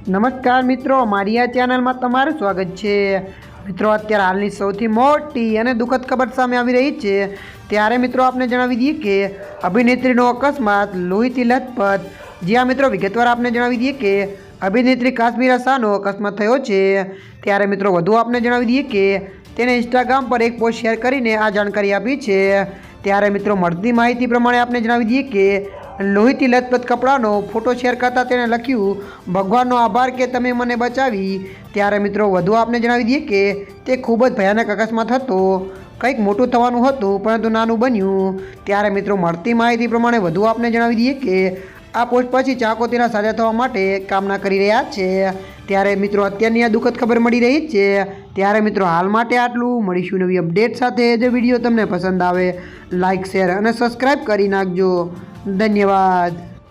નમસ્કાર મિત્રો, મારી આ ચેનલમાં તમારું સ્વાગત છે। મિત્રો, અત્યારે હાલની સૌથી મોટી અને દુઃખદ ખબર સામે આવી રહી છે। ત્યારે મિત્રો આપને જણાવી દઈએ કે અભિનેત્રીનો અકસ્માત, લોહીથી લથપથ। જ્યાં મિત્રો વિગતવાર આપને જણાવી દઈએ કે અભિનેત્રી કાશ્મીરા શાહનો અકસ્માત થયો છે। ત્યારે મિત્રો વધુ આપને જણાવી દઈએ કે તેને ઇન્સ્ટાગ્રામ પર એક પોસ્ટ શેર કરીને આ જાણકારી આપી છે। ત્યારે મિત્રો મળતી માહિતી પ્રમાણે આપને જણાવી દઈએ કે લોહીથી લથપથ કપડાનો ફોટો શેર કરતાં તેણે લખ્યું, ભગવાનનો આભાર કે તમે મને બચાવી। ત્યારે મિત્રો વધુ આપને જણાવી દઈએ કે તે ખૂબ જ ભયાનક અકસ્માત હતો। કંઈક મોટું થવાનું હતું પરંતુ નાનું બન્યું। ત્યારે મિત્રો મળતી માહિતી પ્રમાણે વધુ આપને જણાવી દઈએ કે આ પોસ્ટ પછી ચાહકો તેના સાજા થવા માટે કામના કરી રહ્યા છે। ત્યારે મિત્રો અત્યારની આ દુઃખદ ખબર મળી રહી છે। ત્યારે મિત્રો હાલ માટે આટલું, મળીશું નવી અપડેટ સાથે। જો વિડીયો તમને પસંદ આવે લાઇક, શેર અને સબસ્ક્રાઈબ કરી નાખજો। ધન્યવાદ।